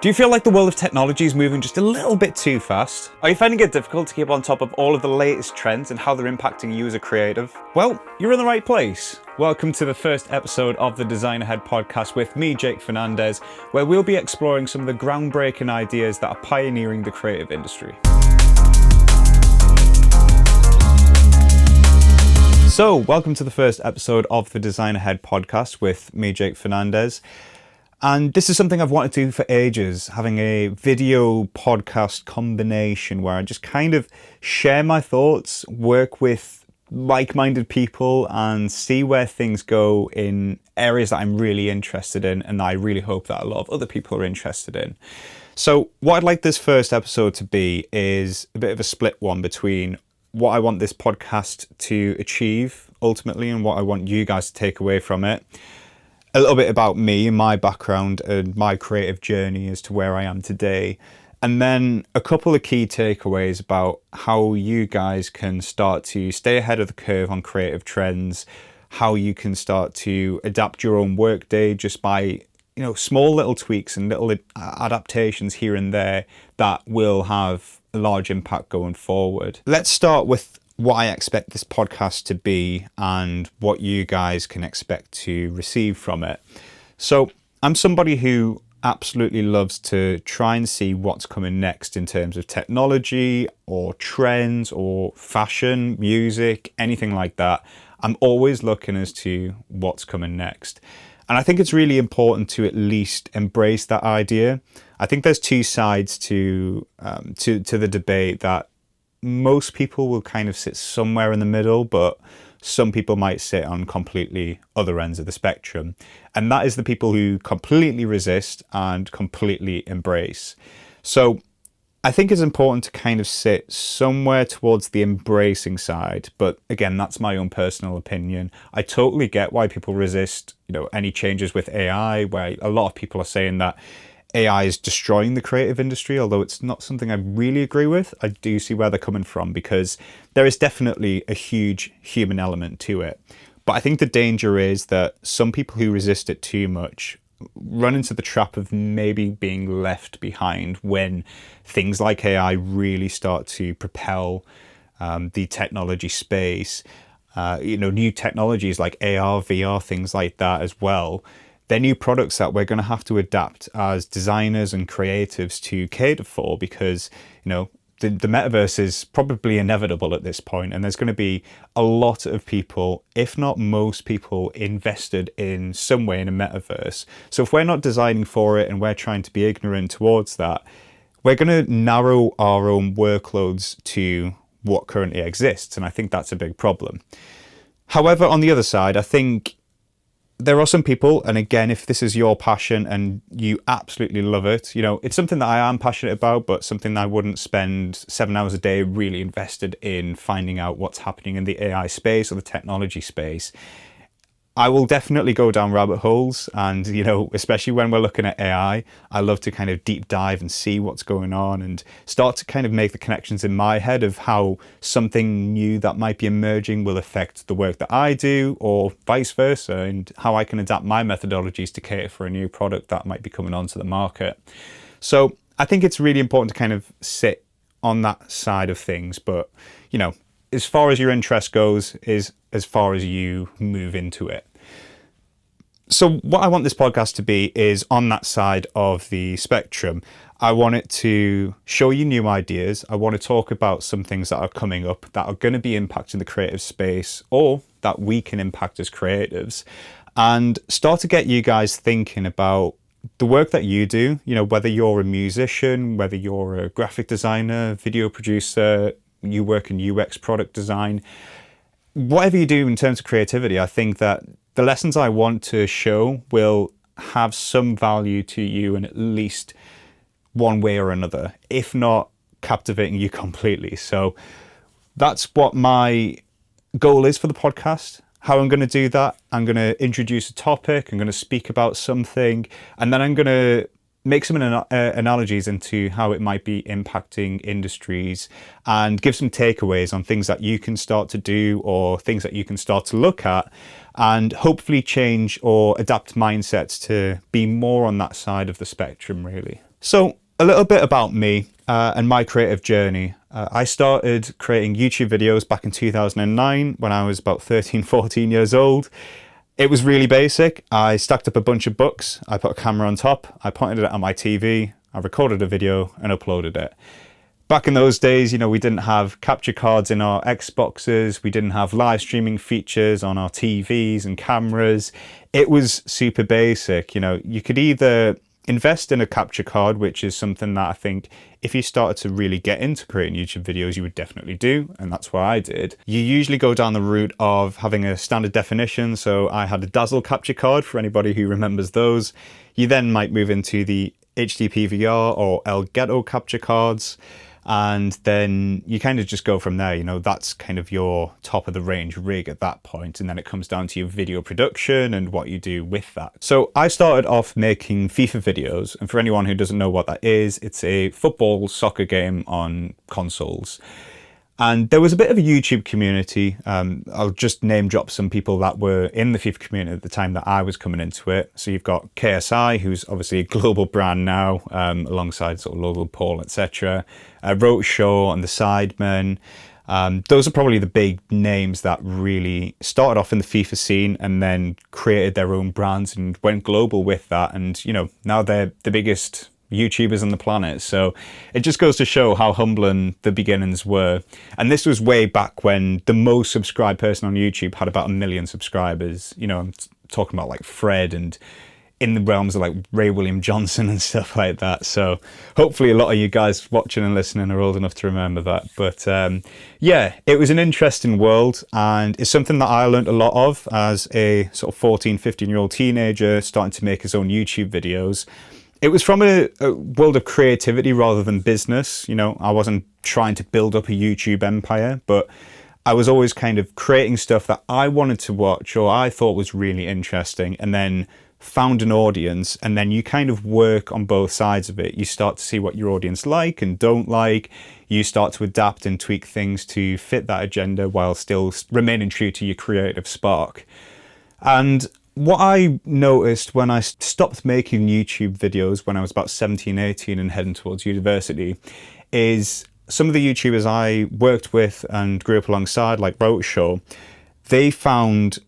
Do you feel like the world of technology is moving just a little bit too fast? Are you finding it difficult to keep on top of all of the latest trends and how they're impacting you as a creative? Well, you're in the right place. Welcome to the first episode of the Design Ahead podcast with me, Jake Fernandes, where we'll be exploring some of the groundbreaking ideas that are pioneering the creative industry. So, welcome to the first episode of the Design Ahead podcast with me, Jake Fernandes. And this is something I've wanted to do for ages, having a video podcast combination where I just kind of share my thoughts, work with like-minded people and see where things go in areas that I'm really interested in and that I really hope that a lot of other people are interested in. So what I'd like this first episode to be is a bit of a split one between what I want this podcast to achieve ultimately and what I want you guys to take away from it. A little bit about me and my background and my creative journey as to where I am today. And then a couple of key takeaways about how you guys can start to stay ahead of the curve on creative trends, how you can start to adapt your own workday just by, small little tweaks and little adaptations here and there that will have a large impact going forward. Let's start with what I expect this podcast to be and what you guys can expect to receive from it. So I'm somebody who absolutely loves to try and see what's coming next in terms of technology or trends or fashion, music, anything like that. I'm always looking as to what's coming next. And I think it's really important to at least embrace that idea. I think there's two sides to the debate that most people will kind of sit somewhere in the middle, but some people might sit on completely other ends of the spectrum. And that is the people who completely resist and completely embrace. So I think it's important to kind of sit somewhere towards the embracing side. But again, that's my own personal opinion. I totally get why people resist, any changes with AI, where a lot of people are saying that AI is destroying the creative industry, although it's not something I really agree with. I do see where they're coming from because there is definitely a huge human element to it. But I think the danger is that some people who resist it too much run into the trap of maybe being left behind when things like AI really start to propel the technology space. New technologies like AR, VR, things like that as well. They're new products that we're going to have to adapt as designers and creatives to cater for because, the metaverse is probably inevitable at this point, and there's going to be a lot of people, if not most people, invested in some way in a metaverse. So if we're not designing for it and we're trying to be ignorant towards that, we're going to narrow our own workloads to what currently exists, and I think that's a big problem. However, on the other side, I think there are some people, and again, if this is your passion and you absolutely love it, it's something that I am passionate about, but something that I wouldn't spend 7 hours a day really invested in finding out what's happening in the AI space or the technology space. I will definitely go down rabbit holes and, especially when we're looking at AI, I love to kind of deep dive and see what's going on and start to kind of make the connections in my head of how something new that might be emerging will affect the work that I do or vice versa, and how I can adapt my methodologies to cater for a new product that might be coming onto the market. So I think it's really important to kind of sit on that side of things, but, as far as your interest goes is as far as you move into it. So what I want this podcast to be is on that side of the spectrum. I want it to show you new ideas. I want to talk about some things that are coming up that are going to be impacting the creative space or that we can impact as creatives, and start to get you guys thinking about the work that you do, whether you're a musician, whether you're a graphic designer, video producer, you work in UX product design, whatever you do in terms of creativity, I think that the lessons I want to show will have some value to you in at least one way or another, if not captivating you completely. So that's what my goal is for the podcast. How I'm going to do that, I'm going to introduce a topic, I'm going to speak about something, and then I'm going to make some analogies into how it might be impacting industries and give some takeaways on things that you can start to do or things that you can start to look at and hopefully change or adapt mindsets to be more on that side of the spectrum, really. So a little bit about me and my creative journey. I started creating YouTube videos back in 2009 when I was about 13, 14 years old. It was really basic. I stacked up a bunch of books, I put a camera on top, I pointed it at my TV, I recorded a video and uploaded it. Back in those days, we didn't have capture cards in our Xboxes, we didn't have live streaming features on our TVs and cameras. It was super basic. You could either invest in a capture card, which is something that I think if you started to really get into creating YouTube videos, you would definitely do, and that's what I did. You usually go down the route of having a standard definition, so I had a Dazzle capture card for anybody who remembers those. You then might move into the HD PVR or Elgato capture cards, and then you kind of just go from there. That's kind of your top of the range rig at that point, and then it comes down to your video production and what you do with that. So I started off making FIFA videos, and for anyone who doesn't know what that is, it's a football soccer game on consoles. And there was a bit of a YouTube community. I'll just name drop some people that were in the FIFA community at the time that I was coming into it. So you've got KSI, who's obviously a global brand now, alongside sort of Logan Paul, etc. Roadshow and the Sidemen. Those are probably the big names that really started off in the FIFA scene and then created their own brands and went global with that. And, now they're the biggest YouTubers on the planet. So it just goes to show how humbling the beginnings were. And this was way back when the most subscribed person on YouTube had about 1 million subscribers. I'm talking about like Fred and in the realms of like Ray William Johnson and stuff like that. So hopefully a lot of you guys watching and listening are old enough to remember that. But yeah, it was an interesting world, and it's something that I learned a lot of as a sort of 14, 15-year-old teenager starting to make his own YouTube videos. It was from a world of creativity rather than business. I wasn't trying to build up a YouTube empire, but I was always kind of creating stuff that I wanted to watch or I thought was really interesting, and then found an audience, and then you kind of work on both sides of it. You start to see what your audience like and don't like. You start to adapt and tweak things to fit that agenda while still remaining true to your creative spark. And what I noticed when I stopped making YouTube videos when I was about 17, 18 and heading towards university is some of the YouTubers I worked with and grew up alongside, like Roadshow, they found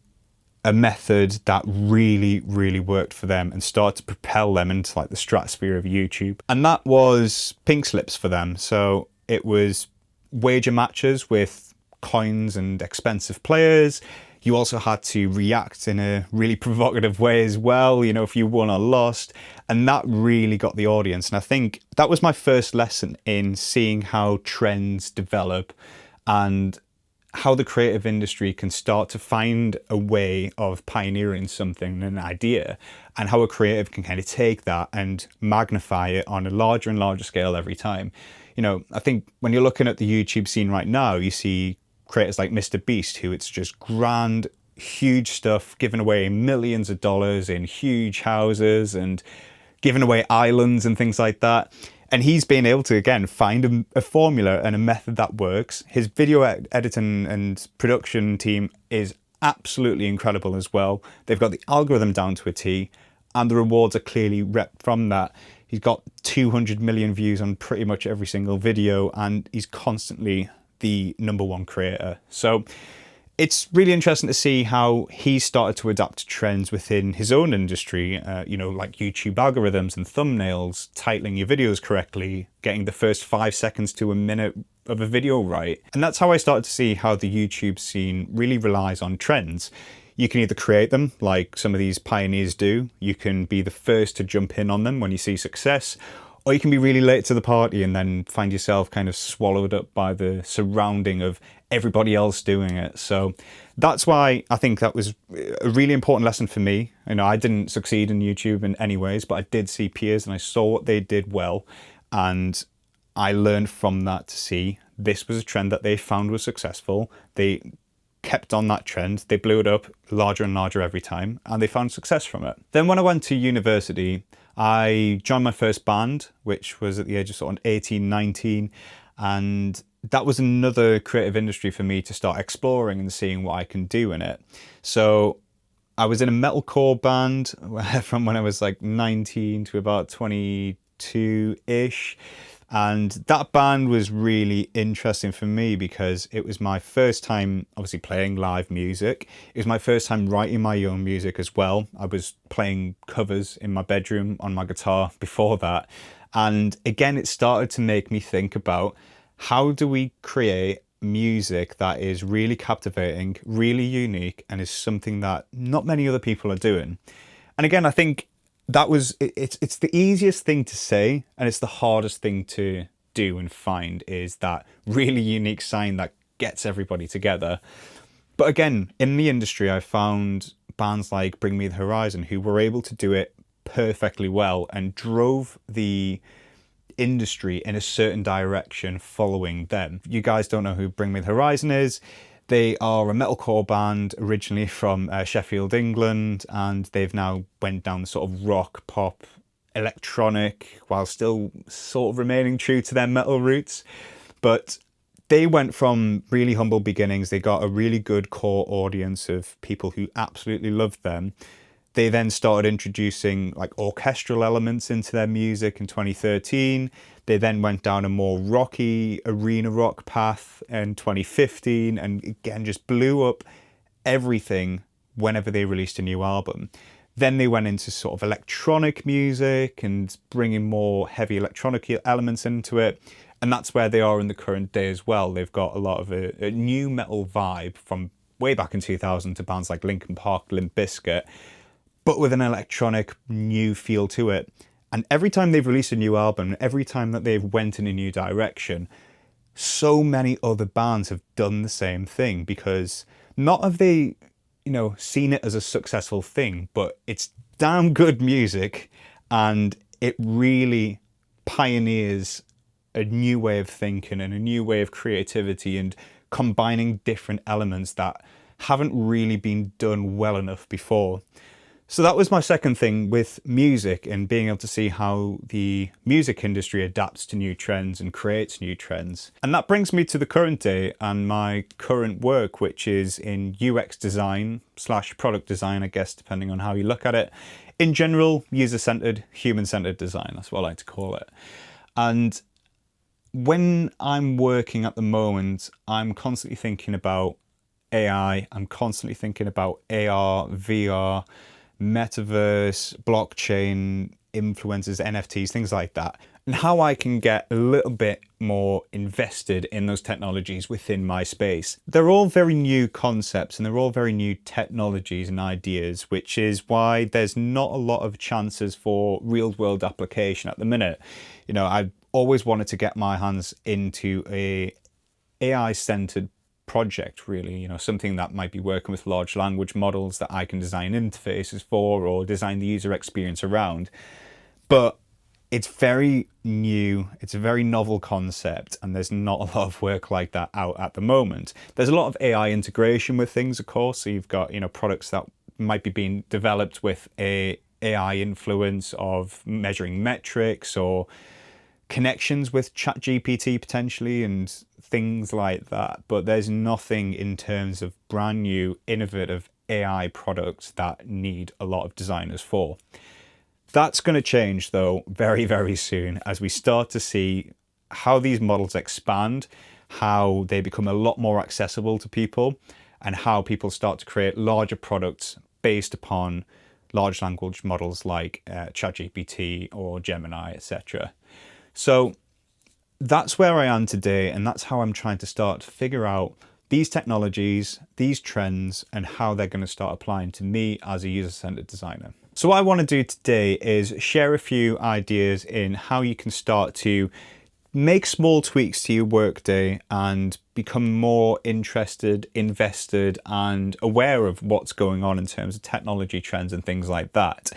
a method that really, really worked for them and started to propel them into like the stratosphere of YouTube. And that was pink slips for them. So it was wager matches with coins and expensive players. You also had to react in a really provocative way as well, if you won or lost. And that really got the audience. And I think that was my first lesson in seeing how trends develop and how the creative industry can start to find a way of pioneering something, an idea, and how a creative can kind of take that and magnify it on a larger and larger scale every time. I think when you're looking at the YouTube scene right now, you see creators like Mr. Beast, who it's just grand, huge stuff, giving away millions of dollars in huge houses and giving away islands and things like that. And he's been able to, again, find a formula and a method that works. His video editing and production team is absolutely incredible as well. They've got the algorithm down to a T, and the rewards are clearly rep from that. He's got 200 million views on pretty much every single video, and he's constantly the #1 creator. So it's really interesting to see how he started to adapt to trends within his own industry, like YouTube algorithms and thumbnails, titling your videos correctly, getting the first 5 seconds to a minute of a video right. And that's how I started to see how the YouTube scene really relies on trends. You can either create them like some of these pioneers do, you can be the first to jump in on them when you see success, or you can be really late to the party and then find yourself kind of swallowed up by the surrounding of everybody else doing it. So that's why I think that was a really important lesson for me. I didn't succeed in YouTube in any ways, but I did see peers and I saw what they did well. And I learned from that to see this was a trend that they found was successful. They kept on that trend. They blew it up larger and larger every time, and they found success from it. Then when I went to university, I joined my first band, which was at the age of sort of 18, 19, and that was another creative industry for me to start exploring and seeing what I can do in it. So I was in a metalcore band from when I was like 19 to about 22 2-ish. And that band was really interesting for me because it was my first time obviously playing live music. It was my first time writing my own music as well. I was playing covers in my bedroom on my guitar before that. And again, it started to make me think about how do we create music that is really captivating, really unique, and is something that not many other people are doing. And again, I think it's the easiest thing to say, and it's the hardest thing to do and find, is that really unique sound that gets everybody together. But again, in the industry, I found bands like Bring Me the Horizon who were able to do it perfectly well and drove the industry in a certain direction following them. You guys don't know who Bring Me the Horizon is. They are a metalcore band originally from Sheffield, England, and they've now went down the sort of rock, pop, electronic, while still sort of remaining true to their metal roots. But they went from really humble beginnings. They got a really good core audience of people who absolutely loved them. They then started introducing like orchestral elements into their music in 2013. They then went down a more rocky arena rock path in 2015 and again just blew up everything whenever they released a new album. Then they went into sort of electronic music and bringing more heavy electronic elements into it. And that's where they are in the current day as well. They've got a lot of a new metal vibe from way back in 2000 to bands like Linkin Park, Limp Bizkit, but with an electronic new feel to it. And every time they've released a new album, every time that they've went in a new direction, so many other bands have done the same thing, because not have they, seen it as a successful thing, but it's damn good music and it really pioneers a new way of thinking and a new way of creativity and combining different elements that haven't really been done well enough before. So that was my second thing with music, and being able to see how the music industry adapts to new trends and creates new trends. And that brings me to the current day and my current work, which is in UX design / product design, I guess, depending on how you look at it. In general, user-centered, human-centered design, that's what I like to call it. And when I'm working at the moment, I'm constantly thinking about AI, I'm constantly thinking about AR, VR, metaverse, blockchain, influencers, NFTs, things like that, and how I can get a little bit more invested in those technologies within my space. They're all very new concepts and they're all very new technologies and ideas, which is why there's not a lot of chances for real world application at the minute. I always wanted to get my hands into a AI centered project, really, something that might be working with large language models that I can design interfaces for or design the user experience around. But it's very new, it's a very novel concept, and there's not a lot of work like that out at the moment. There's a lot of AI integration with things, of course, so you've got products that might be being developed with a AI influence of measuring metrics or connections with ChatGPT potentially and things like that, but there's nothing in terms of brand new innovative AI products that need a lot of designers for. That's going to change though very, very soon as we start to see how these models expand, how they become a lot more accessible to people, and how people start to create larger products based upon large language models like ChatGPT or Gemini, etc. So that's where I am today, and that's how I'm trying to start to figure out these technologies, these trends, and how they're going to start applying to me as a user-centered designer. So what I want to do today is share a few ideas in how you can start to make small tweaks to your workday and become more interested, invested, and aware of what's going on in terms of technology trends and things like that.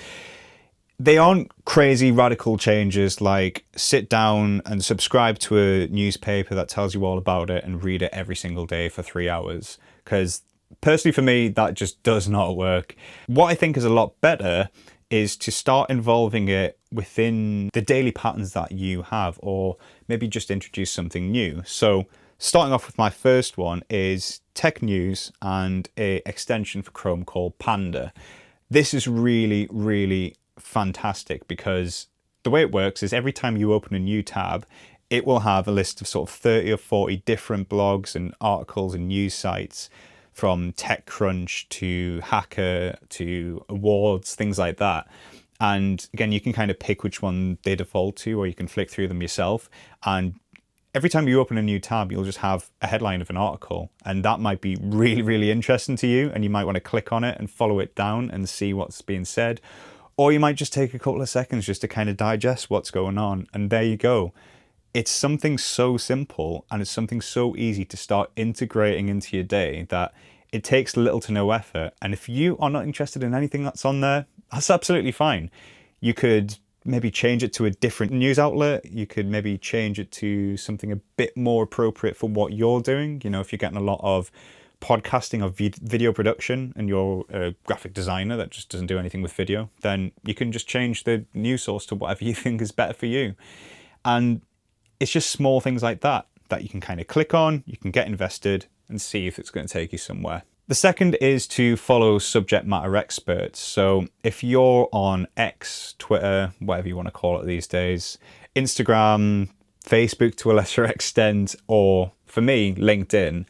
They aren't crazy radical changes like sit down and subscribe to a newspaper that tells you all about it and read it every single day for 3 hours. Because personally for me, that just does not work. What I think is a lot better is to start involving it within the daily patterns that you have, or maybe just introduce something new. So starting off with my first one is tech news and an extension for Chrome called Panda. This is really, really fantastic because the way it works is every time you open a new tab, it will have a list of sort of 30 or 40 different blogs and articles and news sites, from TechCrunch to Hacker to awards, things like that. And again, you can kind of pick which one they default to, or you can flick through them yourself. And every time you open a new tab, you'll just have a headline of an article, and that might be really, really interesting to you, and you might want to click on it and follow it down and see what's being said. Or you might just take a couple of seconds just to kind of digest what's going on, and there you go. It's something so simple, and it's something so easy to start integrating into your day that it takes little to no effort. And if you are not interested in anything that's on there, that's absolutely fine. You could maybe change it to a different news outlet. You could maybe change it to something a bit more appropriate for what you're doing. You know, if you're getting a lot of podcasting or video production and you're a graphic designer that just doesn't do anything with video, then you can just change the news source to whatever you think is better for you. And it's just small things like that you can kind of click on, you can get invested and see if it's going to take you somewhere. The second is to follow subject matter experts. So if you're on X, Twitter, whatever you want to call it these days, Instagram, Facebook to a lesser extent, or for me, LinkedIn,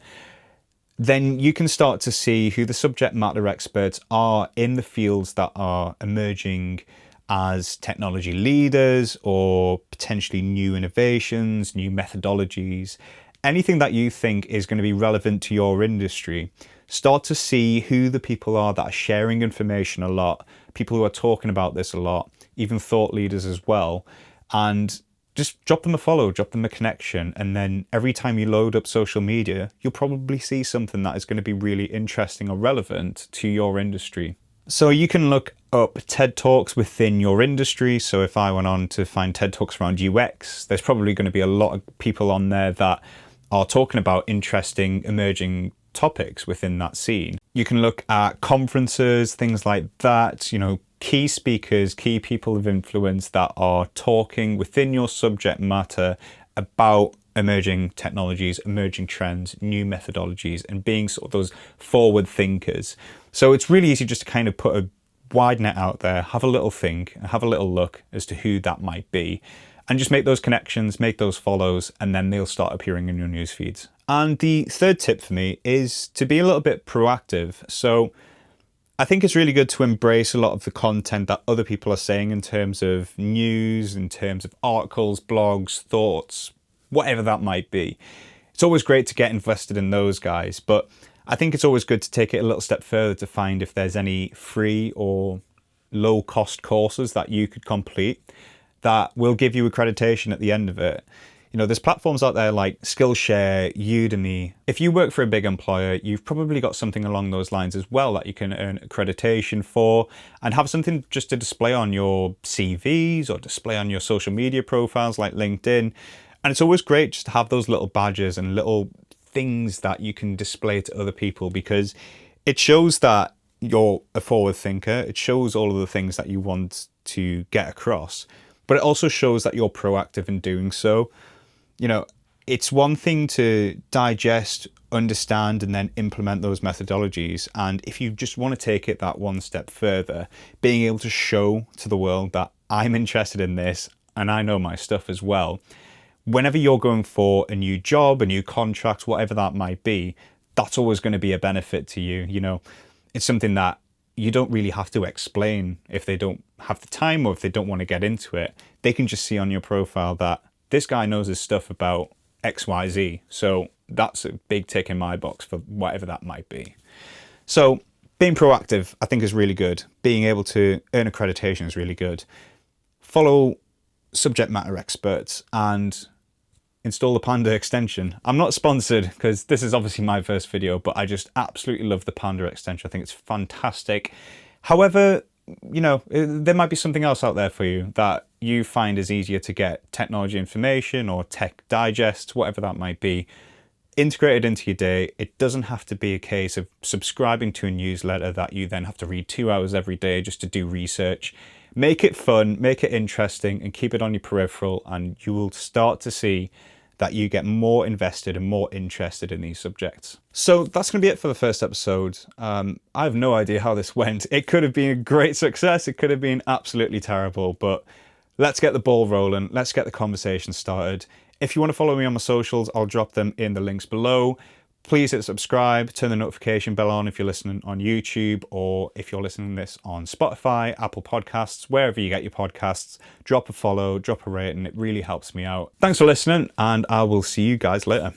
then you can start to see who the subject matter experts are in the fields that are emerging as technology leaders, or potentially new innovations, new methodologies, anything that you think is going to be relevant to your industry. Start to see who the people are that are sharing information a lot, people who are talking about this a lot, even thought leaders as well. And just drop them a follow, drop them a connection. And then every time you load up social media, you'll probably see something that is going to be really interesting or relevant to your industry. So you can look up TED Talks within your industry. So if I went on to find TED Talks around UX, there's probably going to be a lot of people on there that are talking about interesting emerging topics within that scene. You can look at conferences, things like that, you know, key speakers, key people of influence that are talking within your subject matter about emerging technologies, emerging trends, new methodologies, and being sort of those forward thinkers. So it's really easy just to kind of put a wide net out there, have a little think, have a little look as to who that might be, and just make those connections, make those follows, and then they'll start appearing in your news feeds. And the third tip for me is to be a little bit proactive. So I think it's really good to embrace a lot of the content that other people are saying in terms of news, in terms of articles, blogs, thoughts, whatever that might be. It's always great to get invested in those guys, but I think it's always good to take it a little step further to find if there's any free or low cost courses that you could complete that will give you accreditation at the end of it. You know, there's platforms out there like Skillshare, Udemy. If you work for a big employer, you've probably got something along those lines as well that you can earn accreditation for and have something just to display on your CVs or display on your social media profiles like LinkedIn. And it's always great just to have those little badges and little things that you can display to other people, because it shows that you're a forward thinker. It shows all of the things that you want to get across, but it also shows that you're proactive in doing so. You know, it's one thing to digest, understand, and then implement those methodologies. And if you just want to take it that one step further, being able to show to the world that I'm interested in this and I know my stuff as well. Whenever you're going for a new job, a new contract, whatever that might be, that's always going to be a benefit to you. You know, it's something that you don't really have to explain if they don't have the time or if they don't want to get into it. They can just see on your profile that this guy knows his stuff about XYZ. So that's a big tick in my box for whatever that might be. So being proactive, I think, is really good. Being able to earn accreditation is really good. Follow subject matter experts and install the Panda extension. I'm not sponsored because this is obviously my first video, but I just absolutely love the Panda extension. I think it's fantastic. However, you know, there might be something else out there for you that you find is easier to get technology information or tech digest, whatever that might be, integrated into your day. It doesn't have to be a case of subscribing to a newsletter that you then have to read 2 hours every day just to do research. Make it fun, make it interesting, and keep it on your peripheral, and you will start to see that you get more invested and more interested in these subjects. So that's going to be it for the first episode. I have no idea how this went. It could have been a great success. It could have been absolutely terrible, but let's get the ball rolling. Let's get the conversation started. If you want to follow me on my socials, I'll drop them in the links below. Please hit subscribe, turn the notification bell on if you're listening on YouTube, or if you're listening to this on Spotify, Apple Podcasts, wherever you get your podcasts. Drop a follow, drop a rating. It really helps me out. Thanks for listening, and I will see you guys later.